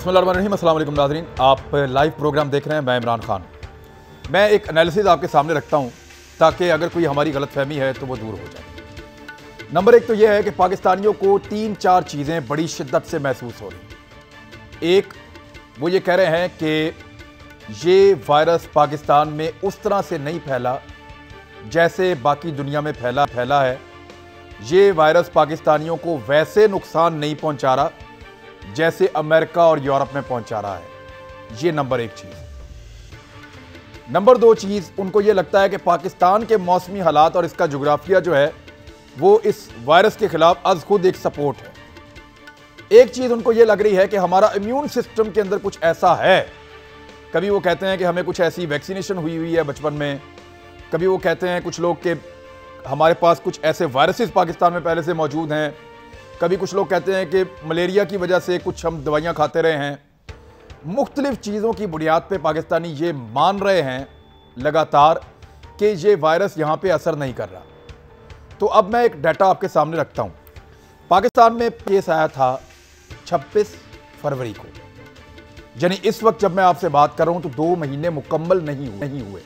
बिस्मिल्लाहिर्रहमानिर्रहीम, अस्सलाम वालेकुम नाज़रीन। आप लाइव प्रोग्राम देख रहे हैं। मैं इमरान खान। मैं एक एनालिसिस आपके सामने रखता हूं ताकि अगर कोई हमारी गलतफहमी है तो वो दूर हो जाए। नंबर एक तो यह है कि पाकिस्तानियों को 3-4 चीज़ें बड़ी शिद्दत से महसूस हो रही। एक, वो ये कह रहे हैं कि ये वायरस पाकिस्तान में उस तरह से नहीं फैला जैसे बाकी दुनिया में फैला है। ये वायरस पाकिस्तानियों को वैसे नुकसान नहीं पहुंचा रहा जैसे अमेरिका और यूरोप में पहुंचा रहा है। ये नंबर एक चीज। नंबर दो चीज, उनको ये लगता है कि पाकिस्तान के मौसमी हालात और इसका जोग्राफिया जो है वो इस वायरस के खिलाफ अज खुद एक सपोर्ट है। एक चीज उनको ये लग रही है कि हमारा इम्यून सिस्टम के अंदर कुछ ऐसा है। कभी वो कहते हैं कि हमें कुछ ऐसी वैक्सीनेशन हुई है बचपन में, कभी वो कहते हैं कुछ लोग कि हमारे पास कुछ ऐसे वायरसेस पाकिस्तान में पहले से मौजूद हैं, कभी कुछ लोग कहते हैं कि मलेरिया की वजह से कुछ हम दवाइयाँ खाते रहे हैं। मुख्तलिफ चीज़ों की बुनियाद पे पाकिस्तानी ये मान रहे हैं लगातार कि ये वायरस यहाँ पे असर नहीं कर रहा। तो अब मैं एक डाटा आपके सामने रखता हूँ। पाकिस्तान में केस आया था 26 फरवरी को, यानी इस वक्त जब मैं आपसे बात कर रहा हूँ तो 2 महीने मुकम्मल नहीं हुए,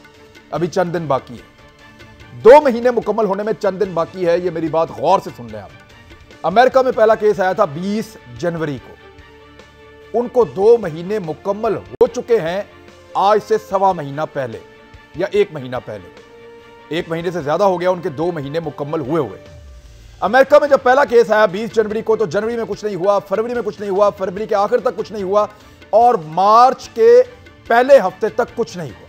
अभी चंद दिन बाकी है। 2 महीने मुकम्मल होने में चंद दिन बाकी है, ये मेरी बात गौर से सुन लें आप। अमेरिका में पहला केस आया था 20 जनवरी को, उनको 2 महीने मुकम्मल हो चुके हैं आज से 1.25 महीना पहले या 1 महीना पहले। 1 महीने से ज्यादा हो गया उनके 2 महीने मुकम्मल हुए। अमेरिका में जब पहला केस आया 20 जनवरी को तो जनवरी में कुछ नहीं हुआ, फरवरी में कुछ नहीं हुआ, फरवरी के आखिर तक कुछ नहीं हुआ और मार्च के पहले हफ्ते तक कुछ नहीं हुआ।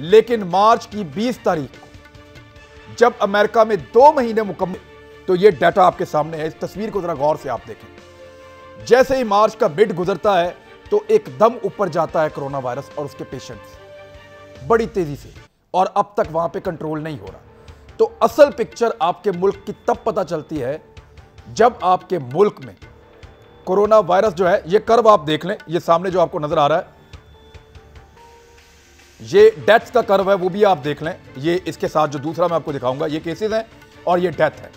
लेकिन मार्च की 20 तारीख को जब अमेरिका में 2 महीने मुकम्मल, तो ये डाटा आपके सामने है। इस तस्वीर को जरा गौर से आप देखें। जैसे ही मार्च का मिड गुजरता है तो एकदम ऊपर जाता है कोरोना वायरस और उसके पेशेंट्स बड़ी तेजी से, और अब तक वहां पे कंट्रोल नहीं हो रहा। तो असल पिक्चर आपके मुल्क की तब पता चलती है जब आपके मुल्क में कोरोना वायरस जो है, ये कर्व आप देख लें, ये सामने जो आपको नजर आ रहा है ये डेथ का कर्व है, वो भी आप देख लें। ये इसके साथ जो दूसरा मैं आपको दिखाऊंगा ये केसेस हैं और ये डेथ है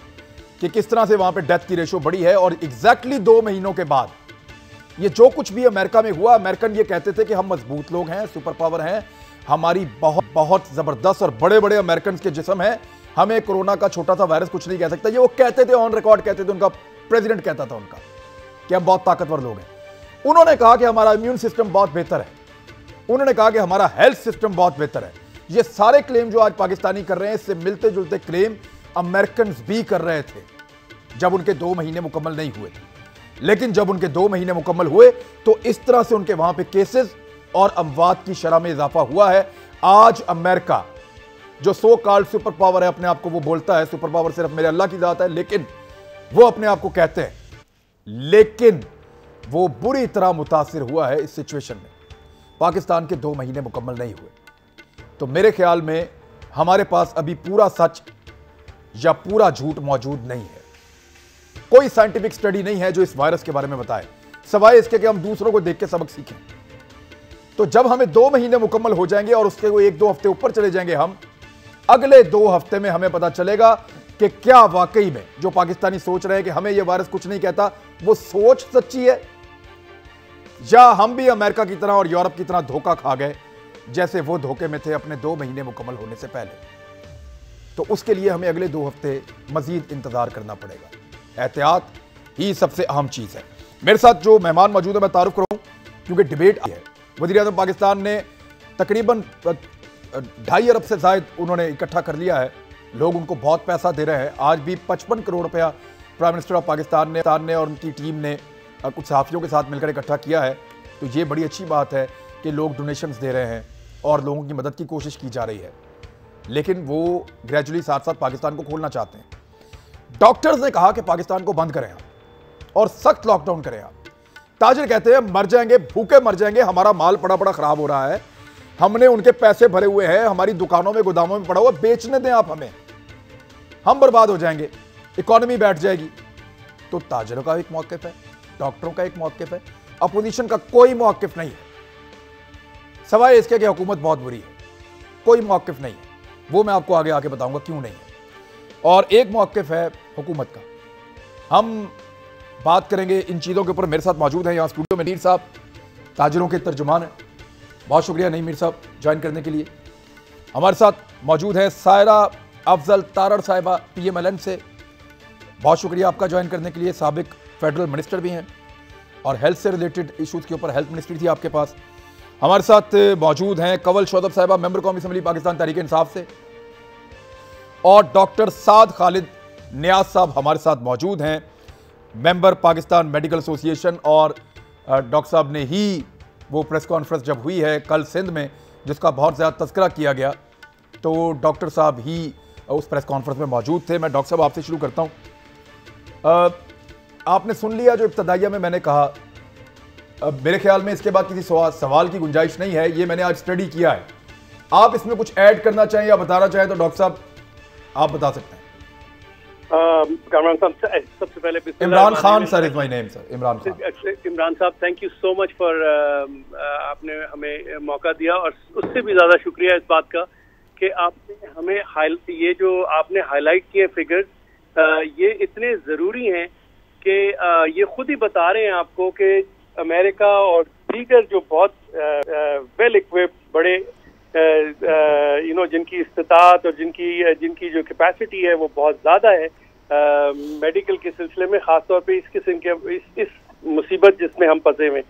कि किस तरह से वहां पे डेथ की रेशो बढ़ी है। और एग्जैक्टली 2 महीनों के बाद ये जो कुछ भी अमेरिका में हुआ, अमेरिकन ये कहते थे कि हम मजबूत लोग हैं, सुपर पावर हैं, हमारी बहुत जबरदस्त और बड़े बड़े अमेरिकन के जिस्म हैं, हमें कोरोना का छोटा सा वायरस कुछ नहीं कह सकता। ये वो कहते थे, ऑन रिकॉर्ड कहते थे, उनका प्रेसिडेंट कहता था उनका कि हम बहुत ताकतवर लोग हैं। उन्होंने कहा कि हमारा इम्यून सिस्टम बहुत बेहतर है, उन्होंने कहा कि हमारा हेल्थ सिस्टम बहुत बेहतर है। ये सारे क्लेम जो आज पाकिस्तानी कर रहे हैं, इससे मिलते जुलते क्लेम अमेरिकन भी कर रहे थे जब उनके 2 महीने मुकम्मल नहीं हुए थे। लेकिन जब उनके 2 महीने मुकम्मल हुए तो इस तरह से उनके वहां पे केसेस और अमवात की शरह में इजाफा हुआ है। आज अमेरिका जो सो कॉल्ड सुपर पावर है, अपने आप को वो बोलता है सुपर पावर सिर्फ मेरे अल्लाह की जात है, लेकिन वो अपने आप को कहते हैं, लेकिन वो बुरी तरह मुतासिर हुआ है इस सिचुएशन में। पाकिस्तान के 2 महीने मुकम्मल नहीं हुए तो मेरे ख्याल में हमारे पास अभी पूरा सच या पूरा झूठ मौजूद नहीं है। कोई साइंटिफिक स्टडी नहीं है जो इस वायरस के बारे में बताए, सवाए इसके कि हम दूसरों को देख के सबक सीखें। तो जब हमें 2 महीने मुकम्मल हो जाएंगे और उसके 1-2 हफ्ते ऊपर चले जाएंगे, हम अगले 2 हफ्ते में हमें पता चलेगा कि क्या वाकई में जो पाकिस्तानी सोच रहे हैं कि हमें यह वायरस कुछ नहीं कहता, वो सोच सच्ची है या हम भी अमेरिका की तरह और यूरोप की तरह धोखा खा गए जैसे वो धोखे में थे अपने 2 महीने मुकम्मल होने से पहले। तो उसके लिए हमें अगले 2 हफ्ते मजीद इंतजार करना पड़ेगा। एहतियात ही सबसे अहम चीज है। मेरे साथ जो मेहमान मौजूद है मैं तारुफ करूं क्योंकि डिबेट आई है। वज़ीर-ए-आज़म पाकिस्तान ने तकरीबन 2.5 अरब से ज्यादा उन्होंने इकट्ठा कर लिया है। लोग उनको बहुत पैसा दे रहे हैं। आज भी 55 करोड़ रुपया प्राइम मिनिस्टर ऑफ पाकिस्तान ने और उनकी टीम ने कुछ सहाफ़ियों के साथ मिलकर इकट्ठा किया है। तो ये बड़ी अच्छी बात है कि लोग डोनेशंस दे रहे हैं और लोगों की मदद की कोशिश की जा रही है, लेकिन वो ग्रेजुअली साथ साथ पाकिस्तान को खोलना चाहते हैं। डॉक्टर्स ने कहा कि पाकिस्तान को बंद करें आप और सख्त लॉकडाउन करें आप। ताजिर कहते हैं मर जाएंगे, भूखे मर जाएंगे, हमारा माल बड़ा खराब हो रहा है, हमने उनके पैसे भरे हुए हैं, हमारी दुकानों में गोदामों में पड़ा हुआ, बेचने दें आप हमें, हम बर्बाद हो जाएंगे, इकोनॉमी बैठ जाएगी। तो ताजिरों का एक मौक़िफ़ है, डॉक्टरों का एक मौक़िफ़ है, अपोजिशन का कोई मौक़िफ़ नहीं है, सवाए इसके कि हुकूमत बहुत बुरी है। कोई मौक़िफ़ नहीं है, वो मैं आपको आगे आके बताऊंगा क्यों नहीं है। और एक मौक़िफ़ है हुकूमत का। हम बात करेंगे इन चीज़ों के ऊपर। मेरे साथ मौजूद हैं यहाँ स्टूडियो में नीर साहब, ताजिरों के तर्जुमान हैं। बहुत शुक्रिया नहीं मीर साहब ज्वाइन करने के लिए। हमारे साथ मौजूद है सायरा अफजल तारड़ साहिबा PMLN से। बहुत शुक्रिया आपका ज्वाइन करने के लिए। साबिक फेडरल मिनिस्टर भी हैं और हेल्थ से रिलेटेड इशूज़ के ऊपर हेल्थ मिनिस्ट्री थी आपके पास। हमारे साथ मौजूद हैं कंवल शौदब साहिबा, मेंबर कौमी असम्बली पाकिस्तान तहरीक इंसाफ से, और डॉक्टर साद खालिद नियाज साहब हमारे साथ मौजूद हैं, मेंबर पाकिस्तान मेडिकल एसोसिएशन। और डॉक्टर साहब ने ही वो प्रेस कॉन्फ्रेंस जब हुई है कल सिंध में, जिसका बहुत ज़्यादा तज़किरा किया गया, तो डॉक्टर साहब ही उस प्रेस कॉन्फ्रेंस में मौजूद थे। मैं डॉक्टर साहब आपसे शुरू करता हूँ। आपने सुन लिया जो इब्तदाइया में मैंने कहा। मेरे ख्याल में इसके बाद किसी सवाल की गुंजाइश नहीं है, ये मैंने आज स्टडी किया है। आप इसमें कुछ ऐड करना चाहें या बताना चाहें तो डॉक्टर साहब आप बता सकते हैं। कामरान साहब, सबसे पहले Imran Khan sir is my name sir, Imran Khan. Imran साहब, thank you so much for आपने हमें मौका दिया, और उससे भी ज़्यादा शुक्रिया इस बात का कि आपने हमें ये जो आपने हाईलाइट किए फिगर्स, ये इतने ज़रूरी हैं कि ये खुद ही बता रहे हैं आपको कि अमेरिका और दीगर जो बहुत वेल इक्विप्ड बड़े जिनकी इस्तात और जिनकी जो कैपेसिटी है वो बहुत ज़्यादा है मेडिकल के सिलसिले में, ख़ासतौर पे इस किस्म के इस मुसीबत जिसमें हम फंसे हुए,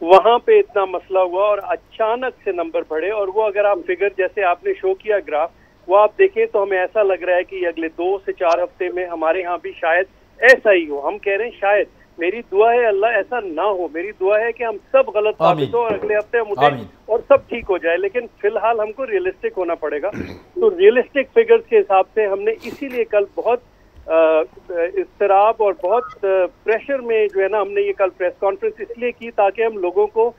वहाँ पे इतना मसला हुआ और अचानक से नंबर बढ़े। और वो अगर आप फिगर जैसे आपने शो किया ग्राफ, वो आप देखें तो हमें ऐसा लग रहा है कि अगले 2 से 4 हफ्ते में हमारे यहाँ भी शायद ऐसा ही हो। हम कह रहे हैं शायद, मेरी दुआ है अल्लाह ऐसा ना हो, मेरी दुआ है कि हम सब गलत साबित हो और अगले हफ्ते हम उठें और सब ठीक हो जाए। लेकिन फिलहाल हमको रियलिस्टिक होना पड़ेगा। तो रियलिस्टिक फिगर्स के हिसाब से हमने इसीलिए कल बहुत इस्तराब और बहुत प्रेशर में जो है ना, हमने ये कल प्रेस कॉन्फ्रेंस इसलिए की ताकि हम लोगों को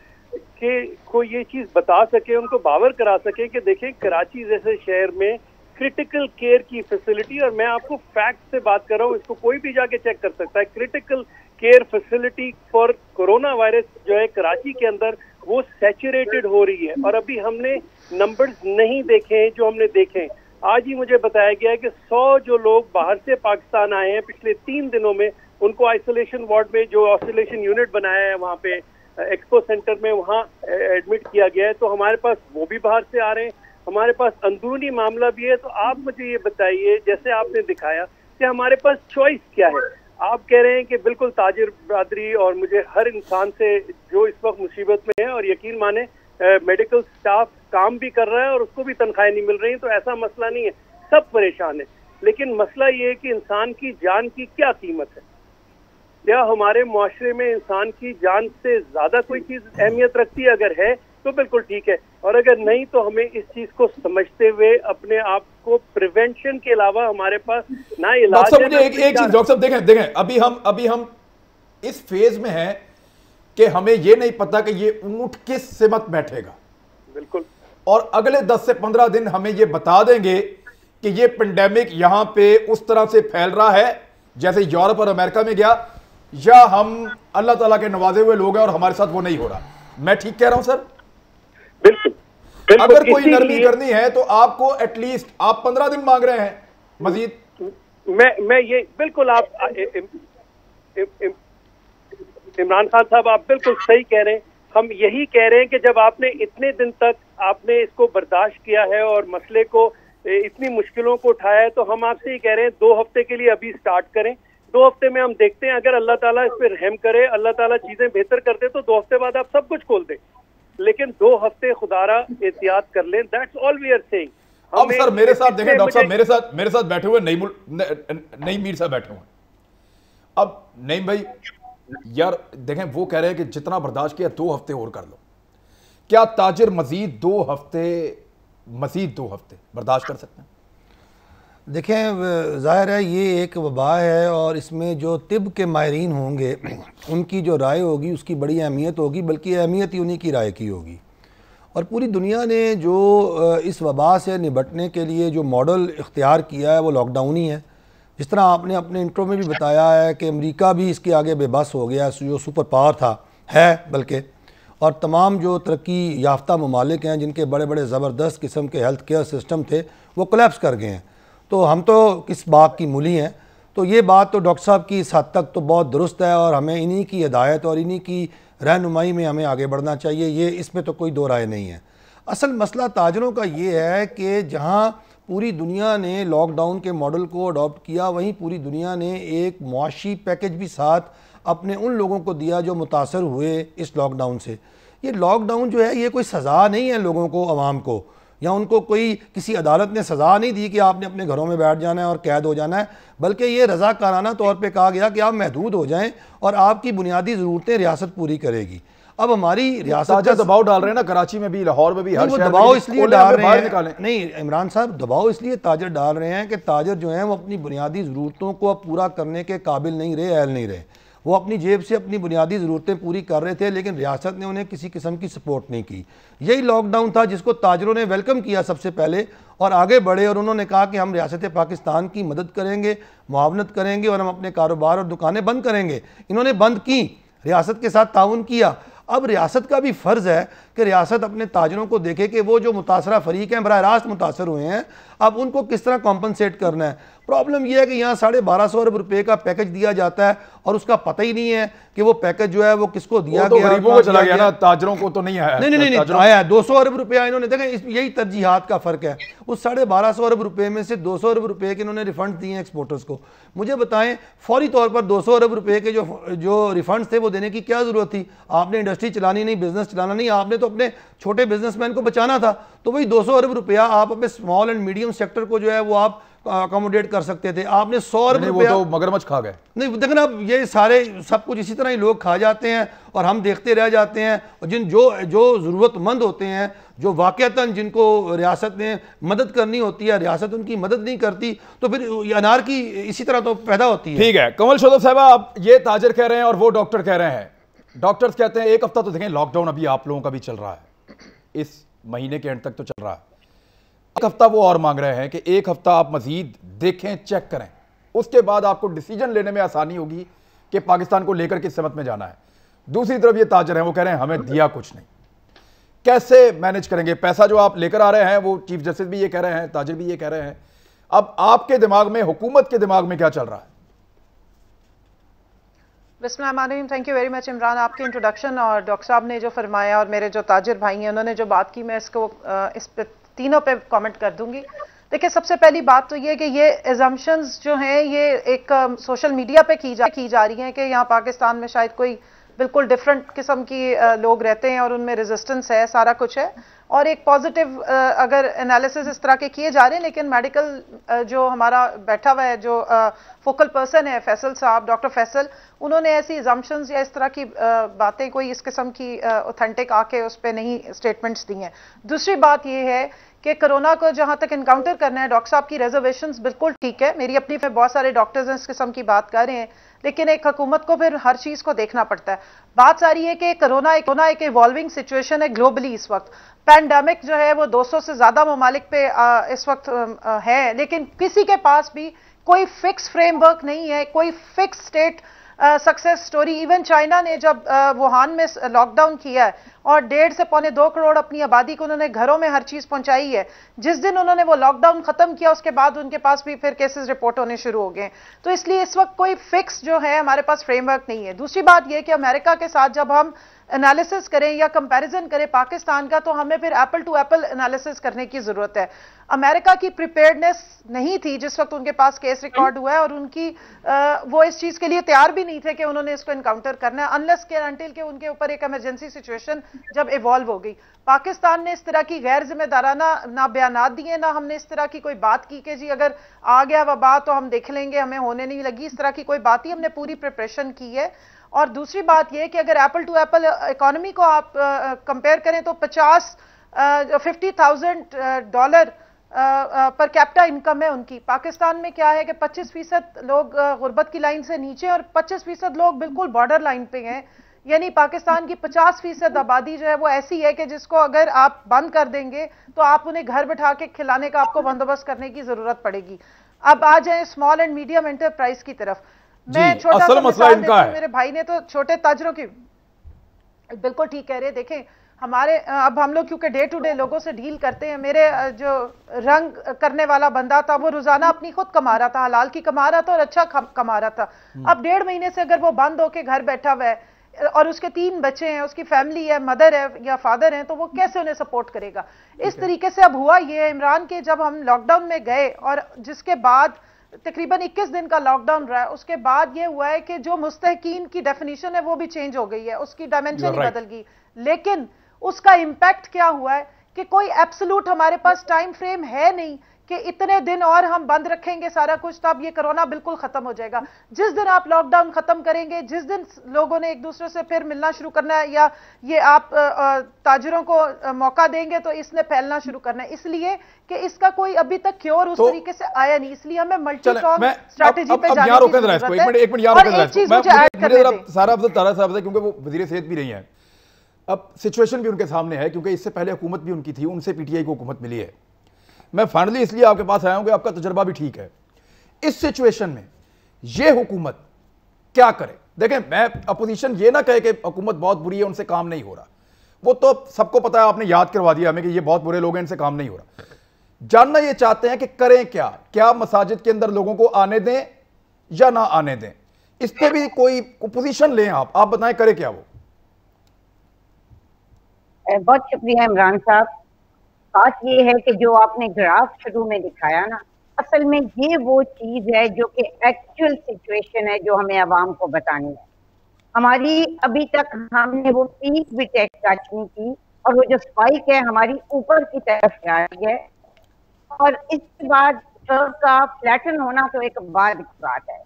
ये चीज़ बता सके, उनको बावर करा सके कि देखें कराची जैसे शहर में क्रिटिकल केयर की फैसिलिटी, और मैं आपको फैक्ट से बात कर रहा हूँ, इसको कोई भी जाके चेक कर सकता है, critical care facility for corona virus जो है कराची के अंदर वो सैचुरेटेड हो रही है। और अभी हमने नंबर्स नहीं देखे जो हमने देखे। आज ही मुझे बताया गया है कि 100 जो लोग बाहर से पाकिस्तान आए हैं पिछले 3 दिनों में, उनको आइसोलेशन वार्ड में जो आइसोलेशन यूनिट बनाया है वहाँ पे एक्सपो सेंटर में, वहाँ एडमिट किया गया है। तो हमारे पास वो भी बाहर से आ रहे हैं, हमारे पास अंदरूनी मामला भी है। तो आप मुझे ये बताइए, जैसे आपने दिखाया कि हमारे पास चॉइस क्या है। आप कह रहे हैं कि बिल्कुल ताजिर बरादरी और मुझे हर इंसान से जो इस वक्त मुसीबत में है, और यकीन माने मेडिकल स्टाफ काम भी कर रहा है और उसको भी तनख्वाहें नहीं मिल रही, तो ऐसा मसला नहीं है, सब परेशान है। लेकिन मसला ये है कि इंसान की जान की क्या कीमत है। क्या हमारे मुआशरे में इंसान की जान से ज्यादा कोई चीज अहमियत रखती है? अगर है तो बिल्कुल ठीक है, और अगर नहीं तो हमें इस चीज को समझते हुए अपने आप को प्रिवेंशन के अलावा हमारे पास ना इलाज है। मुझे एक चीज डॉक्टर साहब देखें अभी हम इस फेज में हैं कि हमें ये नहीं पता कि ये ऊंट किस सिमत बैठेगा। बिल्कुल। और अगले 10 से 15 दिन हमें ये बता देंगे कि ये पेंडेमिक यहां पे उस तरह से फैल रहा है जैसे यूरोप और अमेरिका में गया, या हम अल्लाह ताला के नवाजे हुए लोग हैं और हमारे साथ वो नहीं हो रहा। मैं ठीक कह रहा हूं सर? बिल्कुल। अगर कोई नरमी करनी है तो आपको एटलीस्ट आप 15 दिन मांग रहे हैं मजीद। मैं ये बिल्कुल, आप इमरान खान साहब आप बिल्कुल सही कह रहे हैं। हम यही कह रहे हैं कि जब आपने इतने दिन तक आपने इसको बर्दाश्त किया है और मसले को इतनी मुश्किलों को उठाया है, तो हम आपसे ही कह रहे हैं 2 हफ्ते के लिए अभी स्टार्ट करें। 2 हफ्ते में हम देखते हैं, अगर अल्लाह ताला इस पर रहम करे, अल्लाह ताला चीजें बेहतर कर दे, तो 2 हफ्ते बाद आप सब कुछ खोल दें। लेकिन 2 हफ्ते खुदारा एहतियात कर लें। That's all we are saying. अब सर मेरे साथ देखें डॉक्टर साहब, मेरे साथ बैठे हुए नईम मीर साहब बैठे हुए। अब नईम भाई यार देखें, वो कह रहे हैं कि जितना बर्दाश्त किया 2 हफ्ते और कर लो। क्या ताजिर मजीद 2 हफ्ते बर्दाश्त कर सकते हैं? देखें, ज़ाहिर है ये एक वबा है और इसमें जो तिब के माहिरीन होंगे उनकी जो राय होगी उसकी बड़ी अहमियत होगी, बल्कि अहमियत ही उन्हीं की राय की होगी। और पूरी दुनिया ने जो इस वबा से निपटने के लिए जो मॉडल इख्तियार किया है वो लॉकडाउन ही है। जिस तरह आपने अपने इंट्रो में भी बताया है कि अमेरिका भी इसके आगे बेबस हो गया, जो सुपर पावर था है बल्कि, और तमाम जो तरक्की याफ्ता ममालिक हैं जिनके बड़े बड़े ज़बरदस्त किस्म के हेल्थ केयर सिस्टम थे वो कोलैप्स कर गए हैं। तो हम तो किस बात की मूली हैं। तो ये बात तो डॉक्टर साहब की इस हद तक तो बहुत दुरुस्त है और हमें इन्हीं की हिदायत और इन्हीं की रहनुमाई में हमें आगे बढ़ना चाहिए, ये इसमें तो कोई दो राय नहीं है। असल मसला ताजरों का ये है कि जहाँ पूरी दुनिया ने लॉकडाउन के मॉडल को अडॉप्ट किया, वहीं पूरी दुनिया ने एक मुआशी पैकेज भी साथ अपने उन लोगों को दिया जो मुतासर हुए इस लॉकडाउन से। ये लॉकडाउन जो है ये कोई सज़ा नहीं है लोगों को, आवाम को, या उनको कोई किसी अदालत ने सज़ा नहीं दी कि आपने अपने घरों में बैठ जाना है और कैद हो जाना है, बल्कि ये रज़ाकाराना तौर पे कहा गया कि आप महदूद हो जाएं और आपकी बुनियादी ज़रूरतें रियासत पूरी करेगी। अब हमारी रियासत का दबाव डाल रहे हैं ना, कराची में भी, लाहौर में भी, हर शहर में दबाव इसलिए डाल रहे हैं, नहीं इमरान साहब, दबाव इसलिए ताजर डाल रहे हैं कि ताजर जो हैं वो अपनी बुनियादी ज़रूरतों को अब पूरा करने के काबिल नहीं रहे, अहल नहीं रहे। वो अपनी जेब से अपनी बुनियादी ज़रूरतें पूरी कर रहे थे, लेकिन रियासत ने उन्हें किसी किस्म की सपोर्ट नहीं की। यही लॉकडाउन था जिसको ताजरों ने वेलकम किया सबसे पहले और आगे बढ़े और उन्होंने कहा कि हम रियासत पाकिस्तान की मदद करेंगे, मुआवनत करेंगे और हम अपने कारोबार और दुकानें बंद करेंगे। इन्होंने बंद की, रियासत के साथ ताउन किया। अब रियासत का भी फ़र्ज़ है कि रियासत अपने ताजरों को देखे कि वो जो मुतासरा फरीक हैं, बराह रास्त मुतासर हुए हैं, अब उनको किस तरह कॉम्पनसेट करना है। प्रॉब्लम यह है कि यहाँ 1250 अरब रुपए का पैकेज दिया जाता है और उसका पता ही नहीं है कि वो पैकेज जो है वो किसको दिया गया, गरीबों को चला गया ना, ताजरों को तो नहीं आया। नहीं आया 200 अरब रुपया इन्होंने, देखें यही तरजीहात का फ़र्क है। उस 1250 अरब रुपए में से 200 अरब रुपए के इन्होंने रिफंड दिए हैं एक्सपोर्टर्स को। मुझे बताएं, फौरी तौर पर 200 अरब रुपए के जो रिफंड्स थे वो देने की क्या ज़रूरत थी? आपने इंडस्ट्री चलानी नहीं, बिजनेस चलाना नहीं, आपने तो अपने छोटे बिजनेसमैन को बचाना था। तो वही 200 अरब रुपया आप अपने स्मॉल एंड मीडियम सेक्टर को जो है वो आप अकोमोडेट कर सकते थे। आपने 100 अरब रुपया, वो तो मगरमच्छ खा गए। नहीं देखना, ये सारे सब कुछ इसी तरह ही लोग खा जाते हैं और हम देखते रह जाते हैं। और जो ज़रूरतमंद होते हैं, जो वाकईतन जिनको रियासत ने मदद करनी होती है, रियासत उनकी मदद नहीं करती, तो फिर अनार की इसी तरह तो पैदा होती है। ठीक है कमल शोदब साहब, आप ये ताजर कह रहे हैं और वो डॉक्टर कह रहे हैं। डॉक्टर्स कहते हैं एक हफ्ता तो देखें, लॉकडाउन अभी आप लोगों का भी चल रहा है, इस महीने के एंड तक तो चल रहा है। एक हफ्ता वो और मांग रहे हैं कि एक हफ्ता आप मजीद देखें, चेक करें, उसके बाद आपको डिसीजन लेने में आसानी होगी कि पाकिस्तान को लेकर किस समत में जाना है। दूसरी तरफ ये ताजर हैं, वो कह रहे हैं हमें दिया कुछ नहीं। कैसे मैनेज करेंगे? पैसा जो आप लेकर आ रहे हैं, वो चीफ जस्टिस भी ये कह रहे हैं, ताजर भी ये कह रहे हैं। अब आपके दिमाग में, हुकूमत के दिमाग में क्या चल रहा है? बिस्मिल्लाहिर्रहमानिर्रहीम। Thank you very much Imran, आपके इंट्रोडक्शन और डॉक्टर साहब ने जो फरमाया और मेरे जो ताजिर भाई हैं उन्होंने जो बात की, मैं इसको इस पे तीनों पे कमेंट कर दूंगी। देखिए, सबसे पहली बात तो ये कि ये एजम्पशंस जो हैं ये एक सोशल मीडिया पे की जा रही हैं कि यहाँ पाकिस्तान में शायद कोई बिल्कुल डिफरेंट किस्म की लोग रहते हैं और उनमें रेजिस्टेंस है, सारा कुछ है। और एक पॉजिटिव अगर एनालिसिस इस तरह के किए जा रहे हैं, लेकिन मेडिकल जो हमारा बैठा हुआ है, जो फोकल पर्सन है फैसल साहब, डॉक्टर फैसल, उन्होंने ऐसी एजम्पशंस या इस तरह की बातें कोई इस किस्म की ऑथेंटिक आके उस पर नहीं स्टेटमेंट्स दी हैं। दूसरी बात यह है कि कोरोना को जहां तक इनकाउंटर करना है, डॉक्टर साहब की रिजर्वेशंस बिल्कुल ठीक है, मेरी अपनी बहुत सारे डॉक्टर्स इस किस्म की बात कर रहे हैं, लेकिन एक हुकूमत को फिर हर चीज को देखना पड़ता है। बात सारी है कि कोरोना एक इवॉल्विंग सिचुएशन है ग्लोबली। इस वक्त पैंडेमिक जो है वो 200 से ज्यादा ममालिक पे इस वक्त है, लेकिन किसी के पास भी कोई फिक्स फ्रेमवर्क नहीं है, कोई fix state success story. Even China ने जब वुहान में लॉकडाउन किया है और 1.5 से 2.25 करोड़ अपनी आबादी को उन्होंने घरों में हर चीज पहुंचाई है, जिस दिन उन्होंने वो लॉकडाउन खत्म किया उसके बाद उनके पास भी फिर केसेस रिपोर्ट होने शुरू हो गए। तो इसलिए इस वक्त कोई फिक्स जो है हमारे पास फ्रेमवर्क नहीं है। दूसरी बात यह कि अमेरिका के साथ जब हम एनालिसिस करें या कंपैरिजन करें पाकिस्तान का, तो हमें फिर एप्पल टू एप्पल एनालिसिस करने की जरूरत है। अमेरिका की प्रिपेयर्डनेस नहीं थी जिस वक्त उनके पास केस रिकॉर्ड हुआ है, और उनकी वो इस चीज के लिए तैयार भी नहीं थे कि उन्होंने इसको इनकाउंटर करना है, अनलेस के अनटिल के उनके ऊपर एक इमरजेंसी सिचुएशन जब इवॉल्व हो गई। पाकिस्तान ने इस तरह की गैर जिम्मेदाराना ना बयानात दिए, ना हमने इस तरह की कोई बात की कि जी अगर आ गया वबा तो हम देख लेंगे, हमें होने नहीं लगी, इस तरह की कोई बात ही, हमने पूरी प्रिपरेशन की है। और दूसरी बात यह कि अगर एप्पल टू एप्पल इकोनॉमी को आप कंपेयर करें तो 50,000 डॉलर पर कैपिटा इनकम है उनकी। पाकिस्तान में क्या है कि 25% लोग गुर्बत की लाइन से नीचे और 25% लोग बिल्कुल बॉर्डर लाइन पे हैं। यानी पाकिस्तान की 50% आबादी जो है वो ऐसी है कि जिसको अगर आप बंद कर देंगे तो आप उन्हें घर बैठा के खिलाने का आपको बंदोबस्त करने की जरूरत पड़ेगी। अब आ जाए स्मॉल एंड मीडियम एंटरप्राइज की तरफ। मैं छोटा सा मसला इनका है, मेरे भाई ने तो छोटे ताजरों की बिल्कुल ठीक कह रहे हैं। देखें, हमारे अब हम लोग क्योंकि डे टू डे लोगों से डील करते हैं, मेरे जो रंग करने वाला बंदा था वो रोजाना अपनी खुद कमा रहा था, हलाल की कमा रहा था और अच्छा कमा रहा था। अब 1.5 महीने से अगर वो बंद होके घर बैठा हुआ है और उसके 3 बच्चे हैं, उसकी फैमिली है, मदर है या फादर है, तो वो कैसे उन्हें सपोर्ट करेगा? इस तरीके से अब हुआ ये इमरान के, जब हम लॉकडाउन में गए और जिसके बाद तकरीबन 21 दिन का लॉकडाउन रहा है, उसके बाद ये हुआ है कि जो मुस्तहकीन की डेफिनेशन है वो भी चेंज हो गई है, उसकी डायमेंशन ही बदल गई। लेकिन उसका इंपैक्ट क्या हुआ है कि कोई एब्सोल्यूट हमारे पास टाइम फ्रेम है नहीं कि इतने दिन और हम बंद रखेंगे सारा कुछ तब ये कोरोना बिल्कुल खत्म हो जाएगा। जिस दिन आप लॉकडाउन खत्म करेंगे, जिस दिन लोगों ने एक दूसरे से फिर मिलना शुरू करना है या ये आप ताजिरों को मौका देंगे तो इसने फैलना शुरू करना है, इसलिए कि इसका कोई अभी तक क्योर उस तरीके से आया नहीं, इसलिए हमें मल्टी प्रॉन्ग स्ट्रेटजी पे जाने की जरूरत है। एक मिनट यहाँ रोकें सारा अफजल तारा साहब से, क्योंकि वो वजीर सेहत भी नहीं है। अब सिचुएशन भी उनके सामने है, क्योंकि इससे पहले हुकूमत भी उनकी थी, उनसे पीटीआई को हुकूमत मिली है। मैं फाइनली इसलिए आपके पास आया हूं कि आपका तजुर्बा भी ठीक है। इस सिचुएशन में ये हुकूमत क्या करे? देखें, मैं अपोजिशन ये ना कहे कि हुकूमत बहुत बुरी है, उनसे काम नहीं हो रहा, वो तो सबको पता है, आपने याद करवा दिया हमें कि ये बहुत बुरे लोग हैं, इनसे काम नहीं हो रहा। जानना ये चाहते हैं कि करें क्या मसाजिद के अंदर लोगों को आने दें या ना आने दें? इस पर भी कोई पोजीशन लें, आप बताएं करें क्या वो? बहुत शुक्रिया इमरान साहब। बात ये है कि जो आपने ग्राफ शुरू में दिखाया ना, असल में ये वो चीज है जो कि एक्चुअल सिचुएशन है जो हमें आवाम को बतानी है। हमारी अभी तक हमने वो पीक भी टच नहीं की और वो जो स्पाइक है हमारी ऊपर की तरफ जा रही है, और इसके बाद कर्व का फ्लैटन होना तो एक बाद की बात है।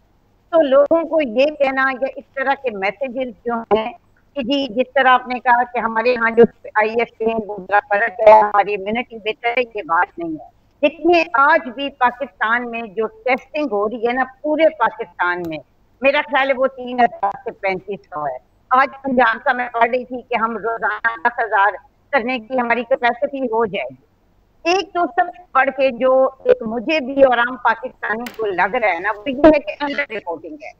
तो लोगों को ये कहना या इस तरह के मैसेजेस जो हैं कि जी जिस तरह आपने कहा कि हमारे यहाँ जो IF है वो बड़ा फर्क है, हमारी इम्यूनिटी बेहतर है, ये बात नहीं है। देखिए आज भी पाकिस्तान में जो टेस्टिंग हो रही है ना, पूरे पाकिस्तान में मेरा ख्याल है वो 3000 से 3500 है। आज पंजाब का मैं पढ़ रही थी कि हम रोजाना 10,000 करने की हमारी कैपेसिटी हो जाएगी। एक तो सब पढ़ के जो एक मुझे भी और आम पाकिस्तानी को लग रहा है ना, वो ये है कि अंडर रिपोर्टिंग है।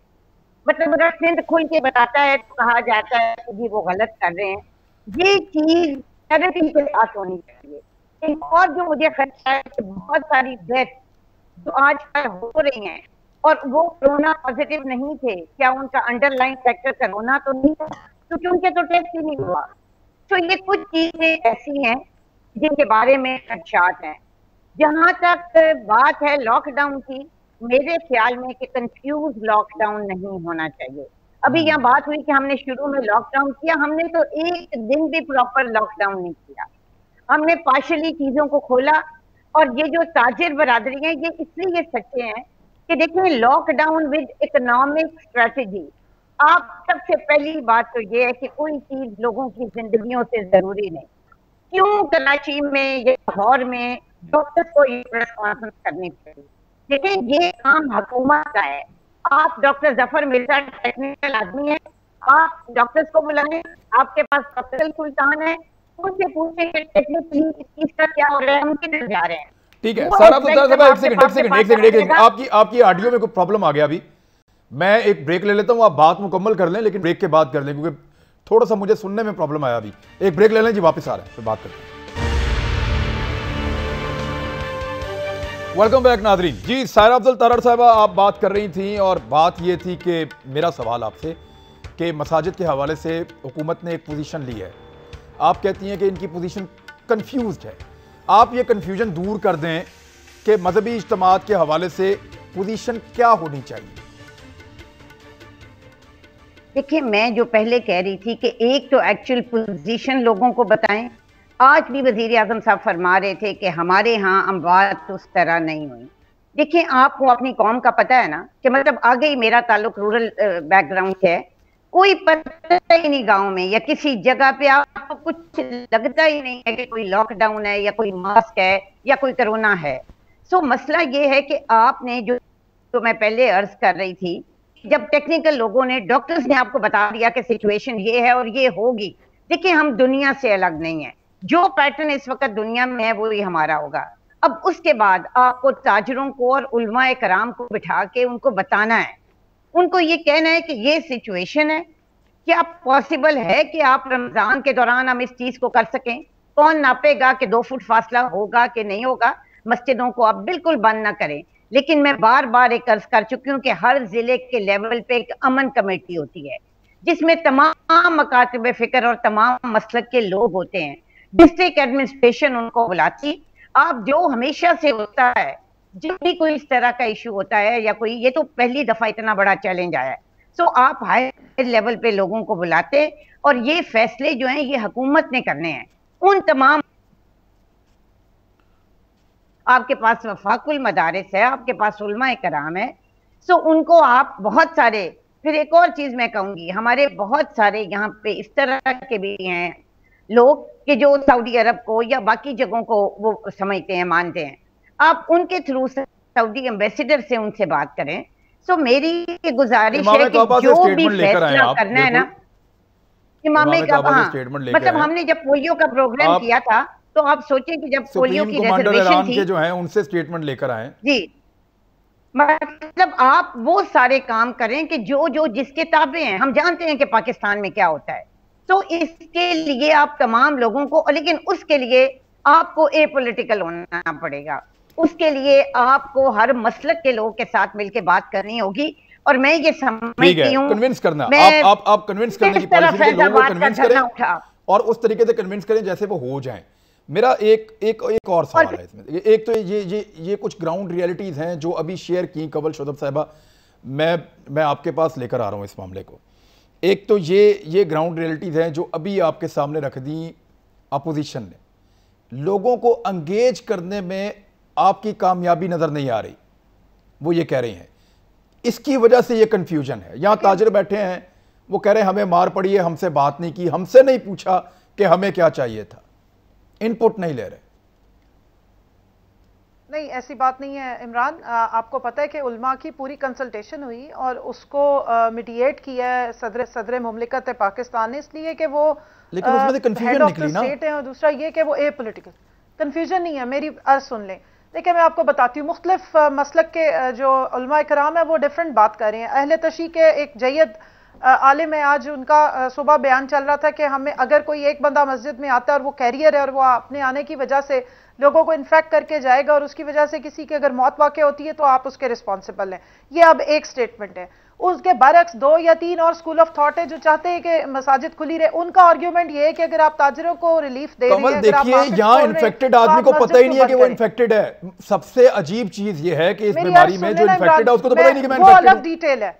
मतलब अगर सिंध खुल के बताता है तो कहा जाता है कि जी वो गलत कर रहे हैं। ये चीज नैरेटिव के साथ होनी चाहिए। एक और जो मुझे खर्चा है कि बहुत सारी डेथ जो आजकल हो रही हैं और वो कोरोना पॉजिटिव नहीं थे, क्या उनका अंडरलाइन फैक्टर कोरोना तो नहीं था, क्योंकि उनके तो टेस्ट ही नहीं हुआ। तो ये कुछ चीजें ऐसी हैं जिनके बारे में खदशात हैं। जहां तक बात है लॉकडाउन की, मेरे ख्याल में कि कंफ्यूज लॉकडाउन नहीं होना चाहिए। अभी यहाँ बात हुई कि हमने शुरू में लॉकडाउन किया, हमने तो एक दिन भी प्रॉपर लॉकडाउन नहीं किया, हमने पार्शली चीजों को खोला। और ये जो ताजिर बरादरी है ये इसलिए सच्चे हैं कि देखिए लॉकडाउन विद इकोनॉमिक स्ट्रेटेजी, आप सबसे पहली बात तो ये है कि कोई चीज लोगों की जिंदगियों से जरूरी नहीं। क्यों कराची में या लाहौर में डॉक्टर्स को ये प्रेस कॉन्फ्रेंस करनी पड़ी? देखिए ये काम हुकूमत का है। आप डॉक्टर जफर मिर्जा टेक्निकल आदमी है, आप डॉक्टर्स को बुलाएं, आपके पास डॉक्टर सुल्तान है, उनसे पूछें कि टेक्निकली इसका क्या हो रहा है, हम किधर जा रहे हैं। ठीक है सारा एक सेकंड आपकी ऑडियो में कोई प्रॉब्लम आ गया। अभी मैं एक ब्रेक ले लेता हूं, आप बात मुकम्मल कर लें, लेकिन ब्रेक के बाद कर लें क्योंकि थोड़ा सा मुझे सुनने में प्रॉब्लम आया। अभी एक ब्रेक ले लें जी, वापस आ रहे हैं फिर बात करते हैं। वेलकम बैक नाजरीन। जी सायरा अफजल तारड़ साहबा आप बात कर रही थी और बात ये थी कि मेरा सवाल आपसे कि मसाजिद के हवाले से हुकूमत ने एक पोजीशन ली है, आप कहती हैं कि इनकी पोजीशन कंफ्यूज्ड है। आप ये कंफ्यूजन दूर कर दें कि मजहबी इज्तिमात के हवाले से पोजीशन क्या होनी चाहिए। देखिए मैं जो पहले कह रही थी कि एक तो एक्चुअल पोजीशन लोगों को बताएं। आज भी वजीर आजम साहब फरमा रहे थे कि हमारे यहाँ अमवात उस तरह नहीं हुई। देखिए आपको अपनी कौम का पता है ना कि मतलब आगे ही मेरा ताल्लुक रूरल बैकग्राउंड से है, कोई पता ही नहीं गांव में या किसी जगह पे आपको कुछ लगता ही नहीं है कि कोई लॉकडाउन है या कोई मास्क है या कोई कोरोना है। सो मसला ये है कि आपने जो तो मैं पहले अर्ज कर रही थी, जब टेक्निकल लोगों ने डॉक्टर्स ने आपको बता दिया कि सिचुएशन ये है और ये होगी। देखिए हम दुनिया से अलग नहीं है, जो पैटर्न इस वक्त दुनिया में है वो ही हमारा होगा। अब उसके बाद आपको ताजरों को और उलमाए कराम को बिठा के उनको बताना है, उनको ये कहना है कि ये सिचुएशन है क्या पॉसिबल है कि आप रमजान के दौरान हम इस चीज को कर सकें? कौन नापेगा कि 2 फुट फासला होगा कि नहीं होगा? मस्जिदों को आप बिल्कुल बंद ना करें, लेकिन मैं बार बार एक अर्ज कर चुकी हूँ कि हर जिले के लेवल पे एक अमन कमेटी होती है जिसमें तमाम मकातब फिक्र और तमाम मसलक के लोग होते हैं। डिस्ट्रिक्ट एडमिनिस्ट्रेशन उनको बुलाती। आप जो हमेशा से होता है, जब भी कोई इस तरह का इशू होता है या कोई, ये तो पहली दफा इतना बड़ा चैलेंज आया है, सो आप हाई लेवल पे लोगों को बुलाते और ये फैसले जो हैं ये हुकूमत ने करने हैं। उन तमाम, आपके पास वफाकुल मदारिस है, आपके पास उलमा कराम है, सो उनको आप बहुत सारे, फिर एक और चीज मैं कहूंगी, हमारे बहुत सारे यहाँ पे इस तरह के भी हैं लोग कि जो सऊदी अरब को या बाकी जगहों को वो समझते हैं, मानते हैं। आप उनके थ्रू सऊदी एम्बेसडर से उनसे बात करें। सो मेरी गुजारिश है कि जो भी फैसला करना है ना, इमाम का, हाँ, मतलब हमने जब पोलियो का प्रोग्राम किया था तो आप सोचें कि जब पोलियो की रिजर्वेशन थी, जो है उनसे स्टेटमेंट लेकर आए जी, मतलब आप वो सारे काम करें कि जो जो जिसके ताबे हैं। हम जानते हैं कि पाकिस्तान में क्या होता है, तो इसके लिए आप तमाम लोगों को, लेकिन उसके लिए आपको एपॉलिटिकल होना पड़ेगा। उसके लिए आपको हर मसलक के लोगों के साथ मिलकर बात करनी होगी। और मैं ये समझती हूँ, कन्विंस करना, आप कन्विंस करने की पॉलिसी में लोगों को कन्विंस करें और उस तरीके से कन्विंस करें जैसे वो हो जाएं। मेरा एक और सवाल है इसमें। एक तो ये कुछ ग्राउंड रियलिटीज हैं जो अभी शेयर की कवल शोदब साहिबा, मैं आपके पास लेकर आ रहा हूं इस मामले को। एक तो ये ग्राउंड रियलिटीज हैं जो अभी आपके सामने रख दी अपोजिशन ने। लोगों को एंगेज करने में आपकी कामयाबी नजर नहीं आ रही, वो ये कह रही हैं। इसकी वजह से ये कंफ्यूजन है। यहां ताजिर बैठे हैं, वो कह रहे हैं हमें मार पड़ी है, हमसे बात नहीं की, हमसे नहीं पूछा कि हमें क्या चाहिए था, इनपुट नहीं ले रहे। नहीं, ऐसी बात नहीं है इमरान। आपको पता है कि उलमा की पूरी कंसल्टेशन हुई और उसको मीडिएट किया है सदर मुमलिकत पाकिस्तान ने, इसलिए कि वो लेकिन उसमें कंफ्यूजन निकली ना, स्टेट है, और दूसरा ये कि वो ए पॉलिटिकल। कंफ्यूजन नहीं है, मेरी अर्ज सुन लें। देखिए, मैं आपको बताती हूँ, मुख्तलिफ मसलक के जो उलमा इकराम है वो डिफरेंट बात कर रहे हैं। अहले तशी के एक जयद आलिम है, आज उनका सुबह बयान चल रहा था कि हमें अगर कोई एक बंदा मस्जिद में आता है और वो कैरियर है और वो अपने आने की वजह से लोगों को इन्फेक्ट करके जाएगा और उसकी वजह से किसी की अगर मौत वाक़ होती है तो आप उसके रिस्पॉन्सिबल हैं। ये अब एक स्टेटमेंट है। उसके बरक्स 2 या 3 और स्कूल ऑफ थॉट है जो चाहते हैं कि मसाजिद खुली रहे। उनका आर्ग्यूमेंट ये है कि अगर आप ताजिरों को रिलीफ दे रहे हैं, देखिए यहाँ इन्फेक्टेड आदमी को पता ही नहीं है कि वो इन्फेक्टेड है। सबसे अजीब चीज ये है कि इस बीमारी में जो इन्फेक्टेड है उसको तो पता ही नहीं कि मैं इन्फेक्टेड हूं। वो अलग डिटेल है,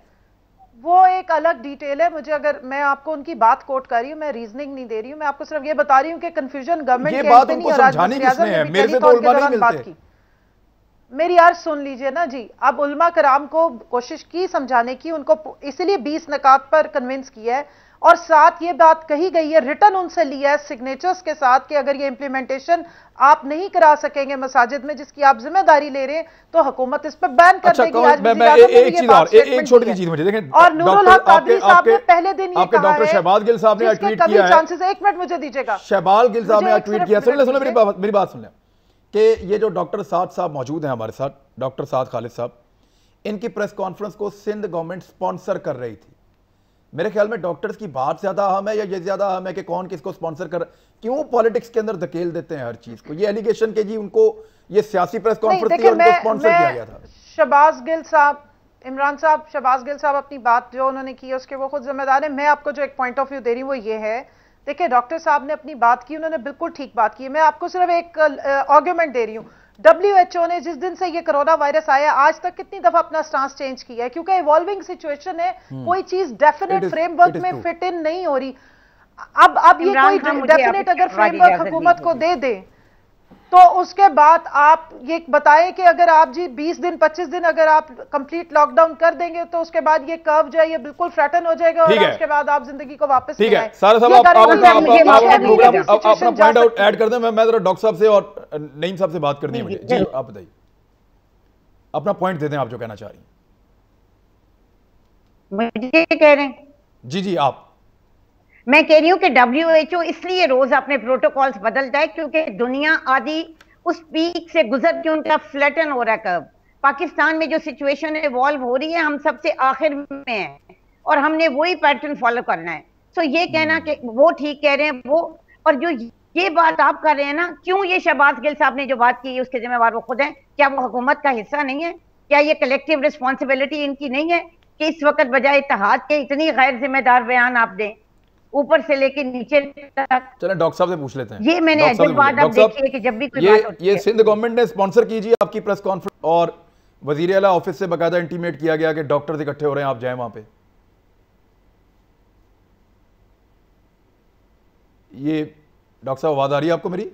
वो एक अलग डिटेल है। मुझे, अगर मैं आपको उनकी बात कोट कर रही हूँ, मैं रीजनिंग नहीं दे रही हूँ, मैं आपको सिर्फ ये बता रही हूँ कि कंफ्यूजन गवर्नमेंट के बात उनको समझानी किसने है? मेरे से तो उलमा नहीं मिलते। मेरी अर्ज सुन लीजिए ना जी। अब उलमा कराम को कोशिश की समझाने की, उनको इसीलिए 20 नकात पर कन्विंस किया है और साथ ये बात कही गई है, रिटर्न उनसे लिया है सिग्नेचर्स के साथ कि अगर ये इंप्लीमेंटेशन आप नहीं करा सकेंगे मसाजिद में जिसकी आप जिम्मेदारी ले रहे हैं तो हुकूमत इस पर बैन कर देगी। एक छोटी चीज मुझे देखें, और नूरुल हक कादरी साहब ने पहले दिन आपके डॉक्टर शहबाज गिल साहब ने ट्वीट किया है। एक मिनट मुझे दीजिएगा। शहबाज गिल साहब ने ट्वीट किया, सुन मेरी बात सुन लें कि ये जो डॉक्टर साद साहब मौजूद हैं हमारे साथ, डॉक्टर साद खालिद साहब, इनकी प्रेस कॉन्फ्रेंस को सिंध गवर्नमेंट स्पॉन्सर कर रही थी। मेरे ख्याल में डॉक्टर्स की बात ज्यादा अहम है या ये ज्यादा अहम है कि कौन किसको स्पॉन्सर कर, क्यों पॉलिटिक्स के अंदर धकेल देते हैं हर चीज को? ये एलिगेशन के जी उनको ये सियासी प्रेस कॉन्फ्रेंस थी और उनको स्पॉन्सर किया गया था। शहबाज गिल साहब, इमरान साहब, शहबाज गिल साहब अपनी बात जो उन्होंने की है उसके वो खुद जिम्मेदार है। मैं आपको जो एक पॉइंट ऑफ व्यू दे रही हूँ वो ये है, देखिए डॉक्टर साहब ने अपनी बात की, उन्होंने बिल्कुल ठीक बात की है। मैं आपको सिर्फ एक आर्ग्यूमेंट दे रही हूँ। WHO ने जिस दिन से ये कोरोना वायरस आया आज तक कितनी दफा अपना स्टांस चेंज किया है, क्योंकि इवॉल्विंग सिचुएशन है, कोई चीज डेफिनेट फ्रेमवर्क में फिट इन नहीं हो रही। अब ये कोई डेफिनेट अगर फ्रेमवर्क हुकूमत को दे दे तो उसके बाद आप ये बताएं कि अगर आप जी 20 दिन 25 दिन अगर आप कंप्लीट लॉकडाउन कर देंगे तो उसके बाद ये कर्व जो है ये बिल्कुल फ्लैटन हो जाएगा और उसके बाद आप जिंदगी को वापस ठीक है। सारा साहब आप अपना पॉइंट आउट ऐड कर दें। मैं जरा डॉक्टर साहब से और नईम साहब से बात करनी है मुझे। जी आप बताइए, अपना पॉइंट दे दें, आप जो कहना चाह रही हैं। मुझे कह रहे हैं जी जी आप। मैं कह रही हूं कि WHO इसलिए रोज अपने प्रोटोकॉल्स बदलता है क्योंकि दुनिया आदि उस पीक से गुजर के उनका फ्लैटन हो रहा है कर्व। पाकिस्तान में जो सिचुएशन इवॉल्व हो रही है हम सबसे आखिर में है और हमने वही पैटर्न फॉलो करना है। सो ये कहना कि वो ठीक कह रहे हैं वो, और जो ये बात आप कर रहे हैं ना, क्यों ये शहबाज गिल साहब ने जो बात की उसके जिम्मेवार वो खुद हैं? क्या वो हुकूमत का हिस्सा नहीं है? क्या ये कलेक्टिव रिस्पॉन्सिबिलिटी इनकी नहीं है कि इस वक्त बजाय इत्तेहाद के इतनी गैर जिम्मेदार बयान आप दें, ऊपर से लेके नीचे तक? चलें डॉक्टर साहब से पूछ लेते हैं। ये मैंने जब बात आप देखिए कि जब भी कोई बात होती ये सिंध गवर्नमेंट ने स्पॉन्सर कीजिए आपकी प्रेस कॉन्फ्रेंस, और वजीर आला ऑफिस से बाकायदा इंटीमेट किया गया कि डॉक्टर्स इकट्ठे हो रहे हैं, आप जाएं वहां पे। ये डॉक्टर साहब आवाज आ रही है आपको मेरी?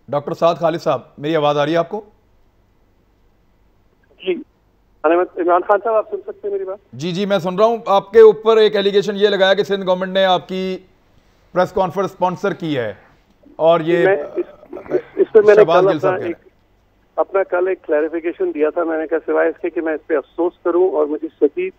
डॉक्टर साद खालिद साहब, मेरी आवाज आ रही है आपको? जी इमरान खान साहब, आप सुन सकते हैं मेरी बात? जी जी मैं सुन रहा हूं। आपके ऊपर एक एलिगेशन ये लगाया कि सिंध गवर्नमेंट ने आपकी प्रेस कॉन्फ्रेंस स्पॉन्सर की है, और ये इस पे मैंने अपना कल एक क्लैरिफिकेशन दिया था। मैंने कहा सिवाय इसके कि मैं इस पे अफसोस करूं और मुझे शदीद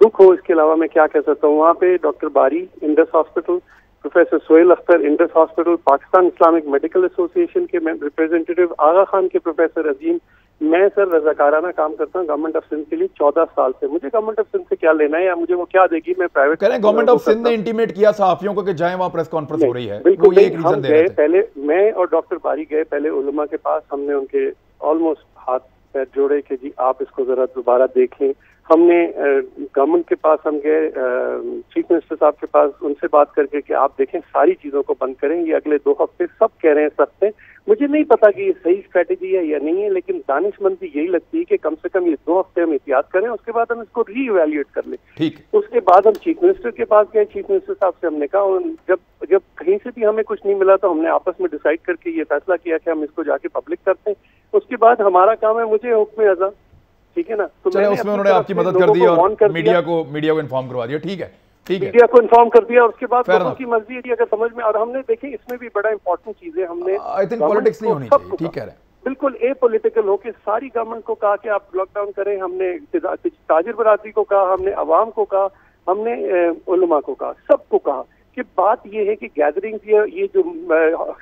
दुख हो, इसके अलावा मैं क्या कह सकता हूँ। वहाँ पे डॉक्टर बारी Indus hospital, professor Sohail Akhtar Indus hospital, Pakistan Islamic medical association के रिप्रेजेंटेटिव आगा खान के प्रोफेसर अजीम, मैं सर रजाकाराना काम करता हूँ गवर्नमेंट ऑफ सिंध के लिए 14 साल से। मुझे गवर्नमेंट ऑफ सिंध से क्या लेना है या मुझे वो क्या देगी? मैं प्राइवेट कह रहे हैं गवर्नमेंट ऑफ सिंध ने इंटीमेट किया सहाफियों को कि जाएं वहाँ प्रेस कॉन्फ्रेंस हो रही है। बिल्कुल नहीं, हम गए पहले, मैं और डॉक्टर बारी गए पहले उलमा के पास, हमने उनके ऑलमोस्ट हाथ पैर जोड़े कि जी आप इसको जरा दोबारा देखें। हमने गवर्नमेंट के पास हम गए, चीफ मिनिस्टर साहब के पास, उनसे बात करके कि आप देखें सारी चीजों को बंद करें। ये अगले 2 हफ्ते सब कह रहे हैं सख्त है। मुझे नहीं पता कि ये सही स्ट्रेटेजी है या नहीं है, लेकिन दानिशमंदी यही लगती है कि कम से कम ये 2 हफ्ते हम एहतियात करें, उसके बाद हम इसको री-इवैल्यूएट कर लें। ठीक। उसके बाद हम चीफ मिनिस्टर के पास गए, चीफ मिनिस्टर साहब से हमने कहा, जब कहीं से भी हमें कुछ नहीं मिला तो हमने आपस में डिसाइड करके ये फैसला किया कि हम इसको जाके पब्लिक करते हैं। उसके बाद हमारा काम है, मुझे हुक्म अज़ा, ठीक है ना, तो उसमें उन्होंने आपकी मदद कर दी और मीडिया को इन्फॉर्म करवा दिया। ठीक है, ठीक है, मीडिया को इन्फॉर्म कर दिया। उसके बाद लोगों की मर्जी है अगर समझ में, और हमने देखिए इसमें भी बड़ा इंपॉर्टेंट चीज है, हमने आई थिंक पॉलिटिक्स नहीं होनी चाहिए। ठीक कह रहे हैं, बिल्कुल ए पॉलिटिकल हो के सारी गवर्नमेंट को कहा कि आप लॉकडाउन करें, हमने ताजिर बरादरी को कहा, हमने अवाम को कहा, हमने उलमा को कहा, सबको कहा कि बात ये है कि गैदरिंग, ये जो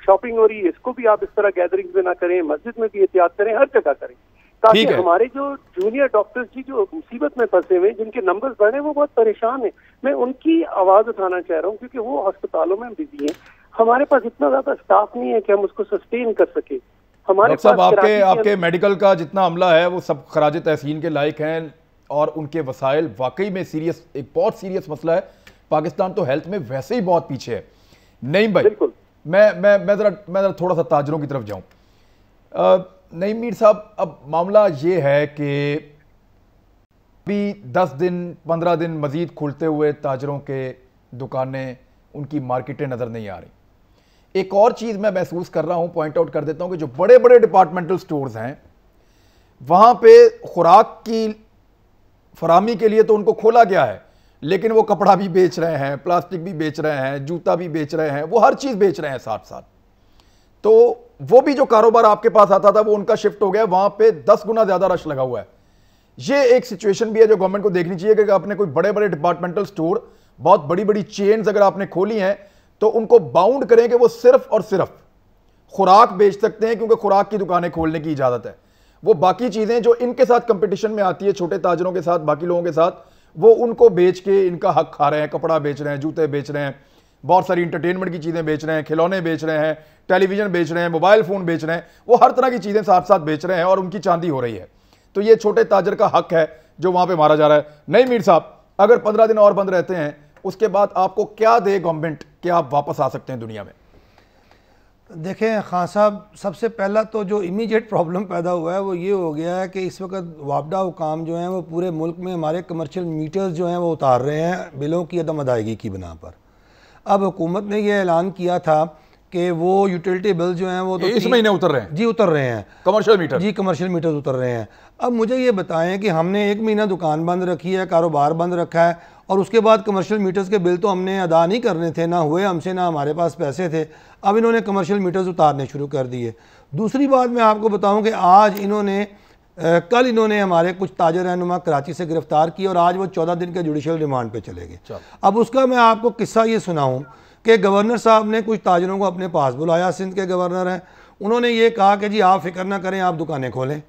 शॉपिंग हो रही है इसको भी आप इस तरह गैदरिंग में ना करें, मस्जिद में भी एहतियात करें, हर जगह करें, ताकि हमारे जो जूनियर डॉक्टर्स जी जो मुसीबत में फंसे हुए, जिनके नंबर्स बढ़े, वो बहुत परेशान है। मैं उनकी आवाज उठाना चाह रहा हूँ क्योंकि वो अस्पतालों में बिजी हैं। हमारे पास इतना ज्यादा स्टाफ नहीं है कि हम उसको सस्टेन कर सके। हमारे पास आपके मेडिकल का जितना अमला है वो सब खराज तहसीन के लायक हैं, और उनके वसाइल वाकई में सीरियस, एक बहुत सीरियस मसला है। पाकिस्तान तो हेल्थ में वैसे ही बहुत पीछे है। नहीं भाई, बिल्कुल। मैं जरा थोड़ा सा ताजरों की तरफ जाऊं। नईम मीर साहब, अब मामला ये है कि अभी 10 दिन 15 दिन मजीद खुलते हुए ताजरों के दुकानें, उनकी मार्केटें नजर नहीं आ रही। एक और चीज मैं महसूस कर रहा हूं, पॉइंट आउट कर देता हूं कि जो बड़े बड़े डिपार्टमेंटल स्टोर्स हैं वहां पे खुराक की फराहमी के लिए तो उनको खोला गया है, लेकिन वो कपड़ा भी बेच रहे हैं, प्लास्टिक भी बेच रहे हैं, जूता भी बेच रहे हैं, वो हर चीज बेच रहे हैं साथ साथ। तो वो भी जो कारोबार आपके पास आता था वो उनका शिफ्ट हो गया, वहां पे 10 गुना ज्यादा रश लगा हुआ है। ये एक सिचुएशन भी है जो गवर्नमेंट को देखनी चाहिए कि आपने कोई बड़े बड़े डिपार्टमेंटल स्टोर, बहुत बड़ी बड़ी चेन्स अगर आपने खोली हैं तो उनको बाउंड करें कि वो सिर्फ और सिर्फ खुराक बेच सकते हैं, क्योंकि खुराक की दुकानें खोलने की इजाजत है। वो बाकी चीजें जो इनके साथ कंपटीशन में आती है, छोटे ताजरों के साथ, बाकी लोगों के साथ, वो उनको बेच के इनका हक खा रहे हैं। कपड़ा बेच रहे हैं, जूते बेच रहे हैं, बहुत सारी इंटरटेनमेंट की चीजें बेच रहे हैं, खिलौने बेच रहे हैं, टेलीविजन बेच रहे हैं, मोबाइल फोन बेच रहे हैं, वो हर तरह की चीजें साथ साथ बेच रहे हैं और उनकी चांदी हो रही है। तो ये छोटे ताजर का हक है जो वहां पे मारा जा रहा है। नहीं मीर साहब, अगर 15 दिन और बंद रहते हैं, उसके बाद आपको क्या दे गवर्नमेंट कि आप वापस आ सकते हैं दुनिया में? देखें खान साहब, सबसे पहला तो जो इमीडिएट प्रॉब्लम पैदा हुआ है वो ये हो गया है कि इस वक्त वापडा हुकाम जो हैं वो पूरे मुल्क में हमारे कमर्शियल मीटर्स जो हैं वो उतार रहे हैं बिलों की अदम अदायगी की बिना पर। अब हुकूमत ने यह ऐलान किया था कि वो यूटिलिटी बिल जो हैं वो तो इस महीने उतर रहे हैं। जी उतर रहे हैं, कमर्शियल मीटर। जी कमर्शियल मीटर्स उतर रहे हैं। अब मुझे ये बताएं कि हमने 1 महीना दुकान बंद रखी है, कारोबार बंद रखा है, और उसके बाद कमर्शियल मीटर्स के बिल तो हमने अदा नहीं करने थे, ना हुए हमसे, ना हमारे पास पैसे थे। अब इन्होंने कमर्शियल मीटर्स उतारने शुरू कर दिए। दूसरी बात मैं आपको बताऊं कि आज कल इन्होंने हमारे कुछ ताजर रहनुमा कराची से गिरफ्तार किए और आज वो 14 दिन के जुडिशल रिमांड पे चले गए। अब उसका मैं आपको किस्सा ये सुनाऊं कि गवर्नर साहब ने कुछ ताजरों को अपने पास बुलाया, सिंध के गवर्नर हैं, उन्होंने ये कहा कि जी आप फिक्र ना करें, आप दुकानें खोलें।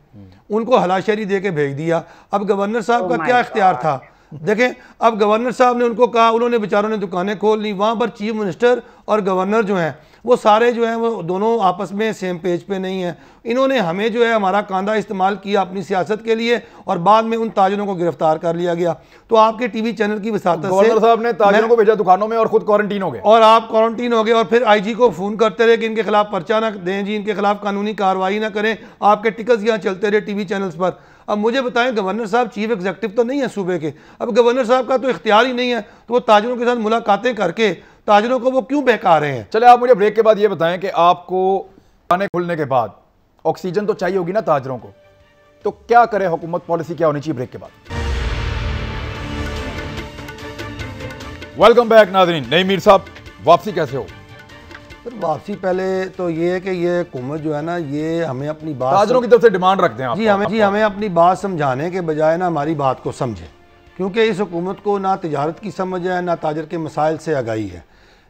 उनको हलाशेरी दे के भेज दिया। अब गवर्नर साहब का क्या इख्तियार था? देखें, अब गवर्नर साहब ने उनको कहा, उन्होंने बेचारों ने दुकानें खोल ली, वहाँ पर चीफ मिनिस्टर और गवर्नर जो हैं वो सारे जो हैं वो दोनों आपस में सेम पेज पे नहीं हैं। इन्होंने हमें जो है हमारा कांधा इस्तेमाल किया अपनी सियासत के लिए और बाद में उन ताजिरों को गिरफ्तार कर लिया गया। तो आपके टीवी चैनल की वसातत से गवर्नर साहब ने ताजिरों को भेजा दुकानों में और खुद क्वारंटीन हो गए, और आप क्वारंटीन हो गए, और फिर आईजी को फ़ोन करते रहे कि इनके खिलाफ पर्चा ना दें जी, इनके खिलाफ कानूनी कार्रवाई ना करें, आपके टिकट्स यहाँ चलते रहे टीवी चैनल्स पर। अब मुझे बताएं, गवर्नर साहब चीफ एग्जीक्यूटिव तो नहीं है सूबे के, अब गवर्नर साहब का तो इख्तियार ही नहीं है, तो वो ताजिरों के साथ मुलाकातें करके ताजिरों को वो क्यों बहका रहे हैं? चले आप मुझे ब्रेक के बाद ये बताएं कि आपको दुकानें खुलने के बाद ऑक्सीजन तो चाहिए होगी ना ताजिरों को, तो क्या करे हुकूमत, पॉलिसी क्या होनी चाहिए? ब्रेक के बाद वेलकम बैक नाज़रीन। नईम मीर साहब, वापसी कैसे हो? सर वापसी पहले तो ये है कि ये हुकूमत जो है ना, ये हमें अपनी बात ताजिरों की तरफ से डिमांड रखते हैं जी हमें अपनी बात समझाने के बजाय ना हमारी बात को समझे, क्योंकि इस हुकूमत को ना तिजारत की समझ है ना ताजर के मसाइल से आगाही है।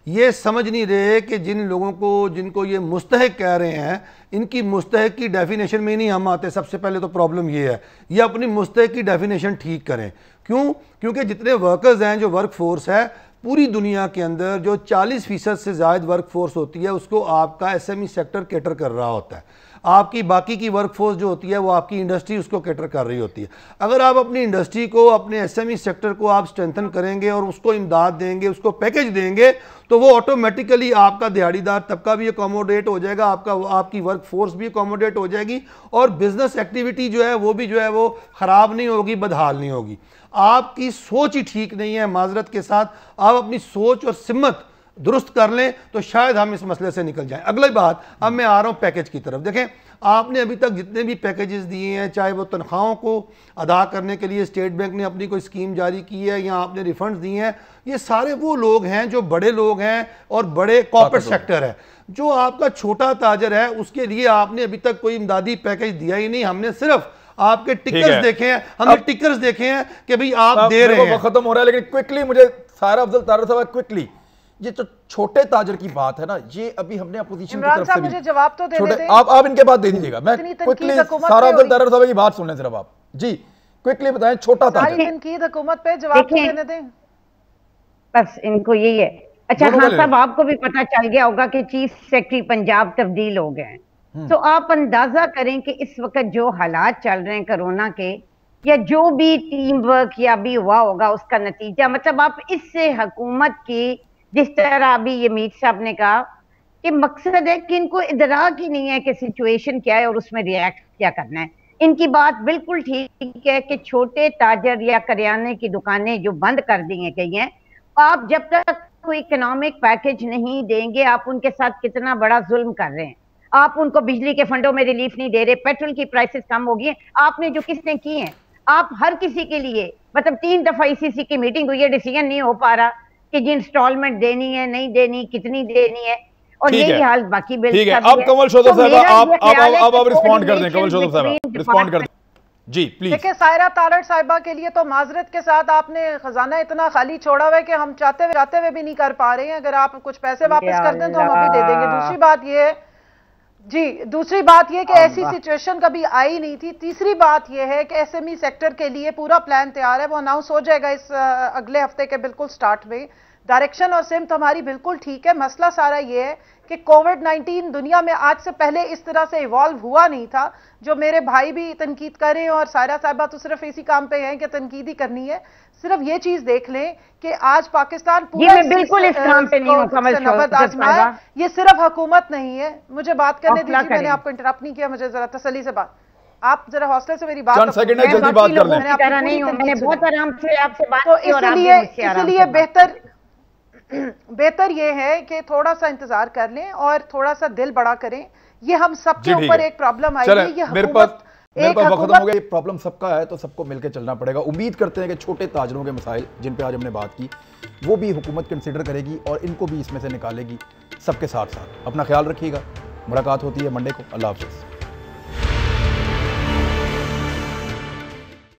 ये समझ नहीं रहे कि जिन लोगों को, जिनको ये मुस्तहक कह रहे हैं, इनकी मुस्तहक की डेफिनेशन में नहीं हम आते। सबसे पहले तो प्रॉब्लम ये है, ये अपनी मुस्तहक की डेफिनेशन ठीक करें। क्यों? क्योंकि जितने वर्कर्स हैं, जो वर्क फोर्स है पूरी दुनिया के अंदर, जो 40% से ज़ायद वर्क फोर्स होती है, उसको आपका एसएमई सेक्टर कैटर कर रहा होता है। आपकी बाकी की वर्क फोर्स जो होती है वो आपकी इंडस्ट्री उसको कैटर कर रही होती है। अगर आप अपनी इंडस्ट्री को, अपने एसएमई सेक्टर को आप स्ट्रेंथन करेंगे और उसको इमदाद देंगे, उसको पैकेज देंगे, तो वो ऑटोमेटिकली आपका दिहाड़ीदार तबका भी अकोमोडेट हो जाएगा, आपकी वर्क फोर्स भी अकोमोडेट हो जाएगी, और बिजनेस एक्टिविटी जो है वो भी जो है वो ख़राब नहीं होगी, बदहाल नहीं होगी। आपकी सोच ही ठीक नहीं है, माजरत के साथ। आप अपनी सोच और सिम्मत दुरुस्त कर लें तो शायद हम इस मसले से निकल जाएं। अगली बात, अब मैं आ रहा हूं पैकेज की तरफ। देखें, आपने अभी तक जितने भी पैकेजेस दिए हैं, चाहे वो तनख्वाहों को अदा करने के लिए स्टेट बैंक ने अपनी कोई स्कीम जारी की है या आपने रिफंड्स दिए हैं, ये सारे वो लोग हैं जो बड़े लोग हैं और बड़े कॉर्पोरेट सेक्टर है। जो आपका छोटा ताजर है उसके लिए आपने अभी तक कोई इमदादी पैकेज दिया ही नहीं। हमने सिर्फ आपके टिकर्स देखे हैं, हमने टिकर्स देखे हैं कि भाई आप दे रहे हैं। खत्म हो रहा है, लेकिन क्विकली मुझे सारा अफजल तारर साहब, क्विकली, ये जो छोटे ताजर की बात है ना, ये अभी हमने अपोजिशन की तरफ से मुझे जवाब तो दे दें। आप इनके बाद दे दीजिएगा। मैं क्विकली सारा अफजल तारर साहब की बात सुन लें सिर्फ आप जी, क्विकली बताएं छोटा ताजर। तनकीद हुकूमत पे जवाब तो देने दें, बस इनको यही है। अच्छा हाँ साहब, आपको भी पता चल गया होगा कि चीफ सेक्रेटरी पंजाब तब्दील हो गए हैं, तो आप अंदाजा करें कि इस वक्त जो हालात चल रहे हैं कोरोना के, या जो भी टीम वर्क या भी हुआ होगा उसका नतीजा, मतलब आप इससे हुकूमत की, जिस तरह अभी ये मीर साहब ने कहा कि मकसद है कि इनको इदराक ही नहीं है कि सिचुएशन क्या है और उसमें रिएक्ट क्या करना है। इनकी बात बिल्कुल ठीक है कि छोटे ताजर या करियाने की दुकानें जो बंद कर दी गई हैं, आप जब तक कोई इकोनॉमिक पैकेज नहीं देंगे, आप उनके साथ कितना बड़ा जुल्म कर रहे हैं। आप उनको बिजली के फंडों में रिलीफ नहीं दे रहे, पेट्रोल की प्राइसेस कम हो गई हैं, आपने जो किस्तें की हैं, आप हर किसी के लिए, मतलब 3 दफा ईसीसी की मीटिंग हुई है, डिसीजन नहीं हो पा रहा कि जी इंस्टॉलमेंट देनी है, नहीं देनी, कितनी देनी है, और यही हाल बाकी बिल। ठीक है, अब कंवल शोधक साहब आप रिस्पॉन्ड कर दें। कंवल शोधक साहब रिस्पॉन्ड कर दें जी प्लीज। देखिए, सायरा तारड़ साहिबा के लिए तो माजरत के साथ आपने खजाना इतना खाली छोड़ा हुआ है कि हम चाहते हुए भी नहीं कर पा रहे हैं। अगर आप कुछ पैसे वापस कर दें तो हम अभी दे देंगे। दूसरी बात ये है जी, दूसरी बात यह कि ऐसी सिचुएशन कभी आई नहीं थी। तीसरी बात यह है कि एसएमई सेक्टर के लिए पूरा प्लान तैयार है, वो अनाउंस हो जाएगा इस अगले हफ्ते के बिल्कुल स्टार्ट में। डायरेक्शन और सिमत हमारी बिल्कुल ठीक है। मसला सारा ये है कि कोविड-19 दुनिया में आज से पहले इस तरह से इवॉल्व हुआ नहीं था। जो मेरे भाई भी तनकीद कर रहे हैं और सायरा साहिबा तो सिर्फ इसी काम पे हैं कि तनकीद ही करनी है। सिर्फ ये चीज देख लें कि आज पाकिस्तान पूरा बिल्कुल इस काम पे नहीं हूं, ये सिर्फ हुकूमत नहीं है। मुझे बात करने दीजिए, मैंने आपको इंटरप्ट नहीं किया। मुझे जरा तसल्ली से बात, आप जरा हौसले से मेरी बात जल्दी बात कर लें। मैंने बहुत आराम से आपसे बात की, इसलिए बेहतर ये है कि थोड़ा सा इंतजार कर लें और थोड़ा सा दिल बड़ा करें। ये हम सबके ऊपर एक प्रॉब्लम आई है, ये मेरे पास वक्त खत्म हो गया। ये प्रॉब्लम सबका है तो सबको मिलकर चलना पड़ेगा। उम्मीद करते हैं कि छोटे ताजरों के मसाइल जिन पे आज हमने बात की वो भी हुकूमत कंसिडर करेगी और इनको भी इसमें से निकालेगी सबके साथ साथ। अपना ख्याल रखिएगा। मुलाकात होती है मंडे को। अल्लाह हाफ़िज़।